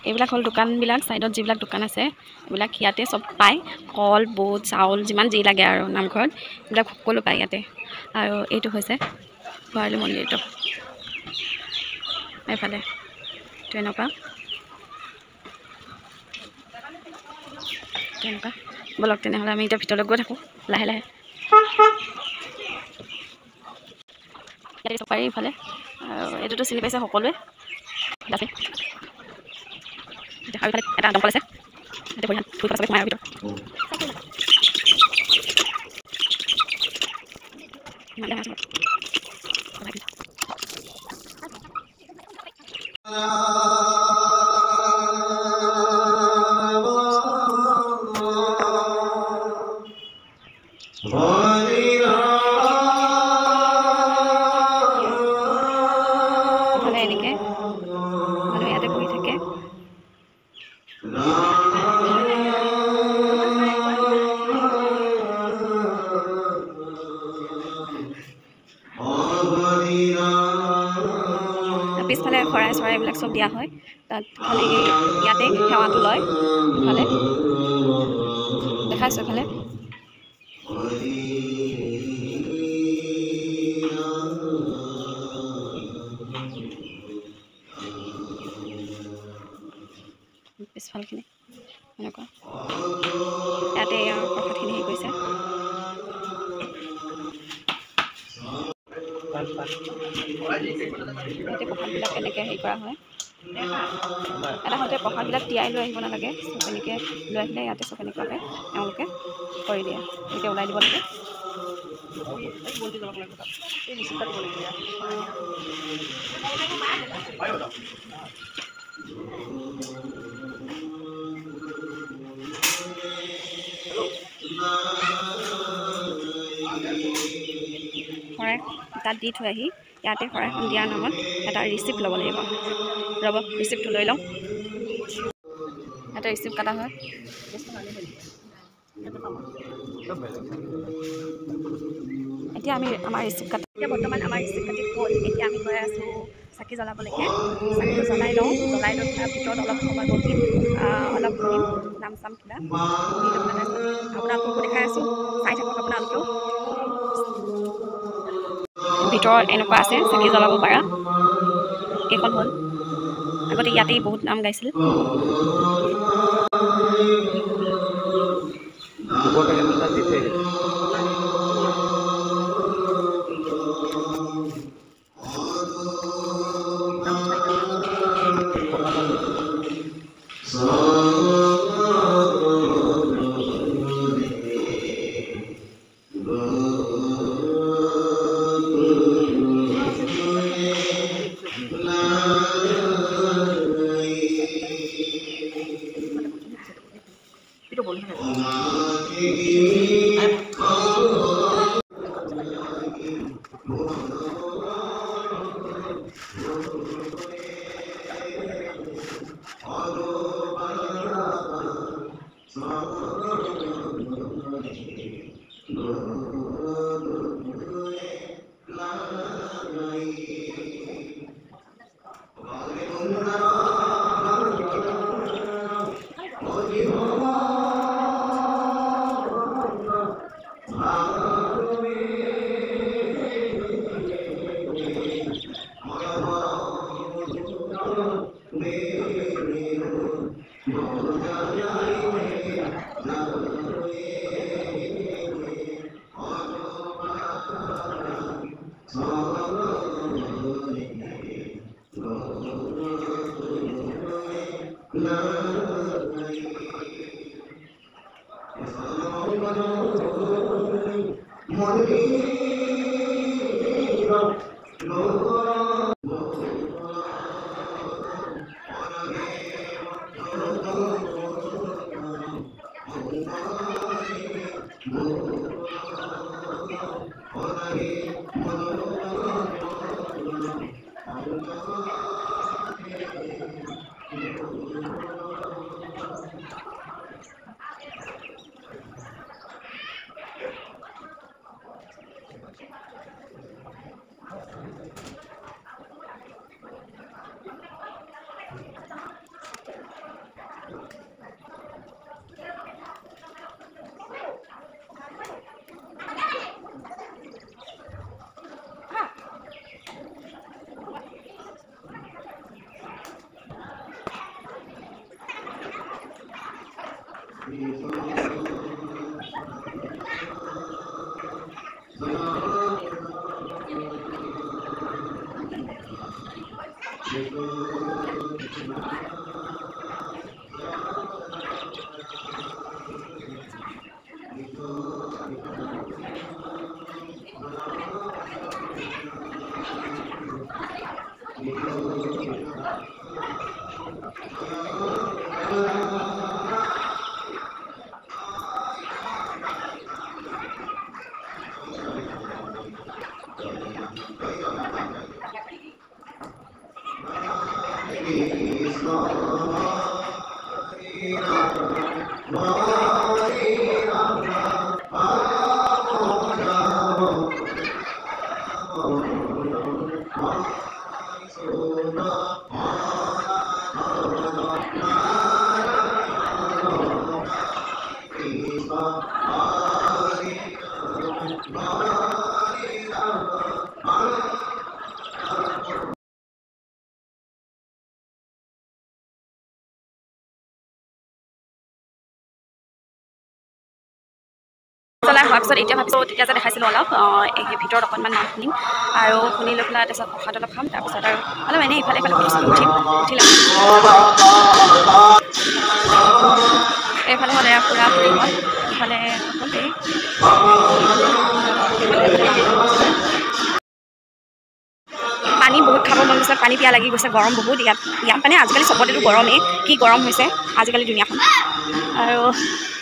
এইবিলাক হ'ল দোকানবিলাক সাইডত যিবিলাক দোকান আছে এইবিলাক ইয়াতে সব পায় কল বুট চাউল যিমান যি লাগে আৰু নামঘৰত এইবিলাক সকলো পায় ইয়াতে আৰু এইটো হৈছে ভৰালি মন্দিৰটো এইফালে তেনেকুৱা বলক তেনেহ'লে আমি এতিয়া ভিতৰলৈ গৈ থাকোঁ লাহে লাহে পাৰি ইফালে আৰু এইটোতো চিনি পাইছে সকলোৱে আছে এটা দমকল আছে সোমাই ভিতৰত এনেকৈ মানুহ ইয়াতে বহি থাকে পিছফালে শৰাই চৰাই এইবিলাক চব দিয়া হয় তাত খালি ইয়াতে সেৱাটো লয় ইফালে দেখাইছোঁ ইফালে পিছফালখিনি এনেকুৱা ইয়াতে প্ৰসাদখিনি হেৰি কৰিছে ইয়াতে প্ৰসাদবিলাক এনেকৈ হেৰি কৰা হয় এটা সৈতে প্ৰসাদবিলাক তিয়াই লৈ আহিব নালাগে চব এনেকৈ লৈ আহিলে ইয়াতে চব এনেকুৱাকৈ তেওঁলোকে কৰি দিয়ে এনেকৈ ওলাই দিব লাগে শৰাই তাত দি থৈ আহি ইয়াতে শৰাইখন দিয়াৰ নামত এটা ৰিচিপ্ট ল'ব লাগিব ৰ'ব ৰিচিপ্টটো লৈ লওঁ এটা ৰিচিপ্ট কটা হয় এতিয়া আমি আমাৰ ৰিচিপ্ট কাটি এতিয়া বৰ্তমান আমাৰ ৰিচিপ্ট কাটি হ'ল এতিয়া আমি গৈ আছোঁ চাকি জ্বলাবলৈকে চাকিটো জ্বলাই লওঁ জ্বলাই লৈ তাৰ ভিতৰত অলপ সময় বহিম অলপ শুনিম নাম চাম কিবা শুনি লৈ পেলাই আপোনালোককো দেখাই আছোঁ চাই থাকক আপোনালোকেও ভিতৰত এনেকুৱা আছে চাকি জ্বলাব পাৰা এইখন হ'ল আগতে ইয়াতেই বহুত নাম গাইছিল জ্বলাই হোৱাৰ পিছত এতিয়া ভাবিছোঁ তেতিয়া যে দেখাইছিলোঁ অলপ এই ভিতৰত অকণমান নাম শুনিম আৰু শুনি লৈ পেলাই তাৰপিছত প্ৰসাদ অলপ খাম তাৰপিছত আৰু অলপ এনেই ইফালে ইফালে উঠিম এইফালে হ'লে ফুৰা ফুৰি হ'ল ইফালে পানী বহুত খাব মন গৈছে পানী পিয়া লাগি গৈছে গৰম বহুত ইয়াত মানে আজিকালি চবতেতো গৰমেই কি গৰম হৈছে আজিকালি দুনিয়াখন আৰু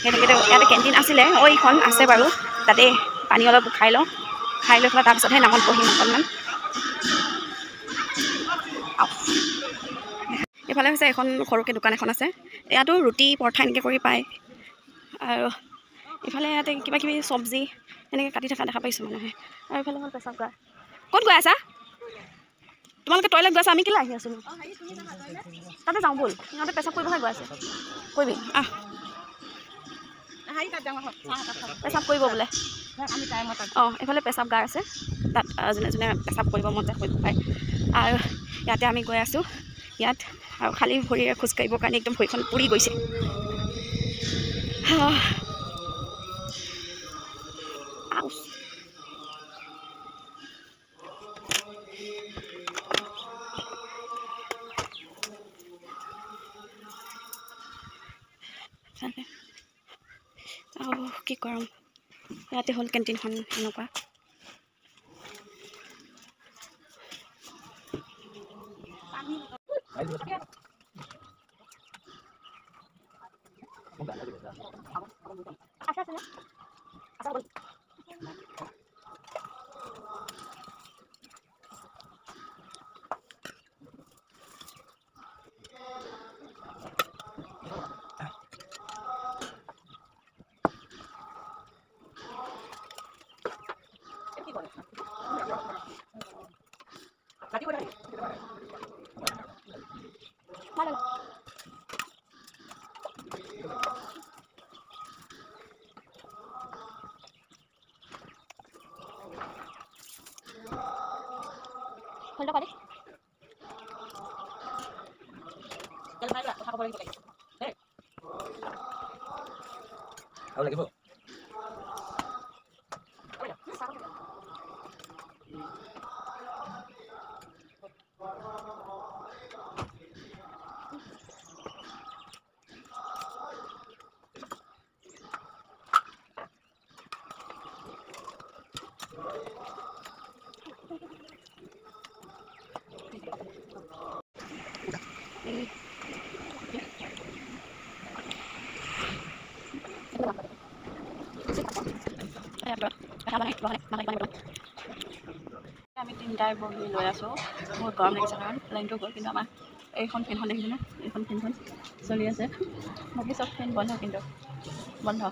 সেনেকৈ ইয়াতে কেণ্টিন আছিলে এইখন আছে বাৰু তাতে পানী অলপ খাই লওঁ খাই লৈ পেলাই তাৰপিছতহে নামত বহিম অকণমান এইফালে হৈছে এখন সৰুকৈ দোকান এখন আছে ইয়াতো ৰুটি পৰঠা এনেকৈ কৰি পায় আৰু ইফালে ইয়াতে কিবা কিবি চব্জি এনেকৈ কাটি থকা দেখা পাইছোঁ মানুহে আৰু ইফালে হ'ল পেচাবগাৰ ক'ত গৈ আছা তোমালোকে টয়লেট গৈ আছা আমি কেলৈ আহি আছোঁ তাতে যাওঁ ব'ল সিহঁতে পেচাব কৰিবহে গৈ আছে কৰিবি পেচাব কৰিব বোলে অঁ এইফালে পেচাবগাৰ আছে তাত যোনে যোনে পেচাব কৰিব মন যায় কৰিব পাৰে আৰু ইয়াতে আমি গৈ আছোঁ ইয়াত আৰু খালী ভৰিৰে খোজকাঢ়িবৰ কাৰণে একদম ভৰিখন পুৰি গৈছে কি গৰম ইয়াতে হ'ল কেণ্টিনখন এনেকুৱা লাগিব আমি তিনিটাই বহি লৈ আছোঁ বহুত গৰম লাগিছে কাৰণ লাইনটো গ'ল কিন্তু আমাৰ এইখন ফেনখন দেখিছেনে এইখন ফেনখন চলি আছে বাকী চব ফেন বন্ধ কিন্তু বন্ধ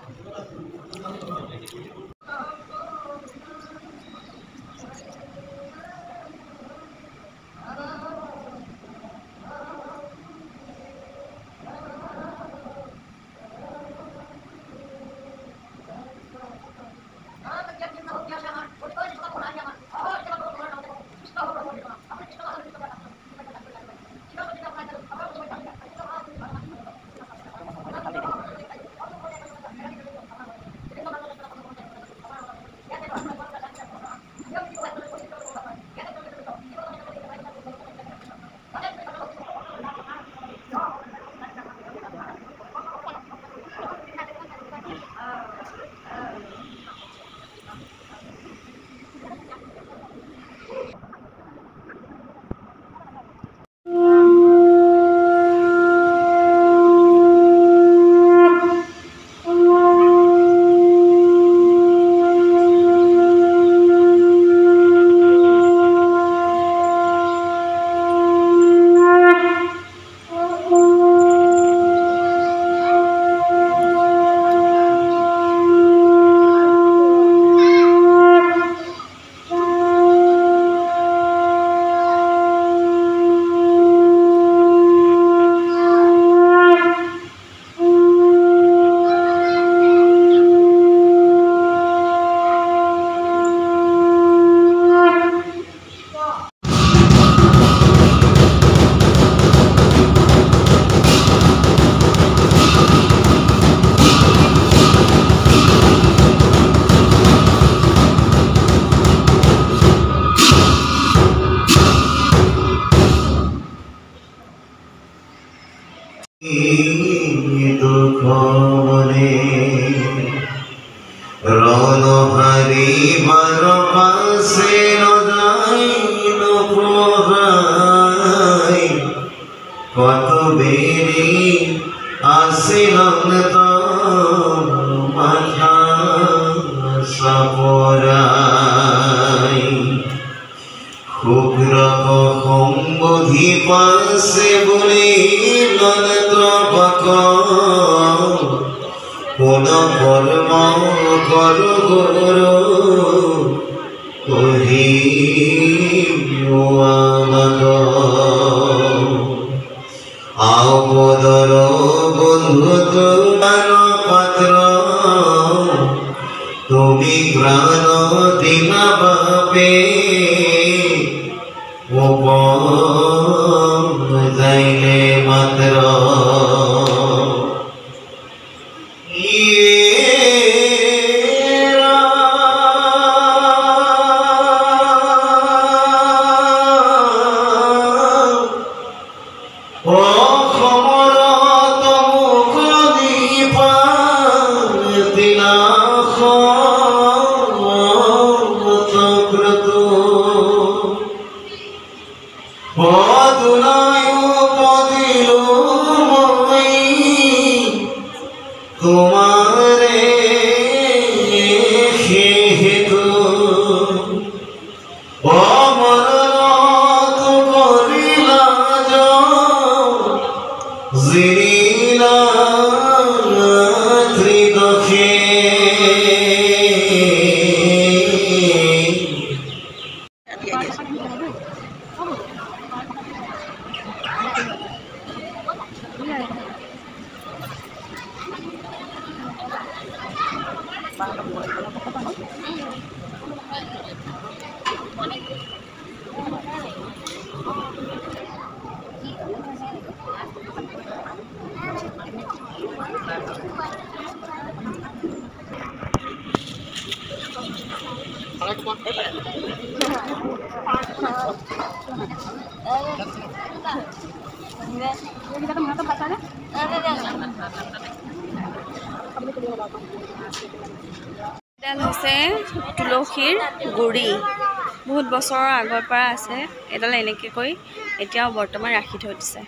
দুঃখ মনে রণহারি বার পাশে নজাই নপ্রহাই কত বেরি আসিলাম তো মাথা সাপরাই ক্ষুদ্র সম্বোধি পাশে বলি ননতপক কোন কর্ম কর গুরু কহি আমাক আপদর বন্ধু তোমার পাত্র তুমি প্রাণ দিনা বাপে যাইলে মাত্র তোমারে হেতু অমরত করিলা জিরিলা ত্রিদশে এডাল হৈছে তুলসীৰ গুৰি বহুত বছৰৰ আগৰ পৰা আছে এডাল এনেকৈ কৈ এতিয়াও বৰ্তমান ৰাখি থৈ দিছে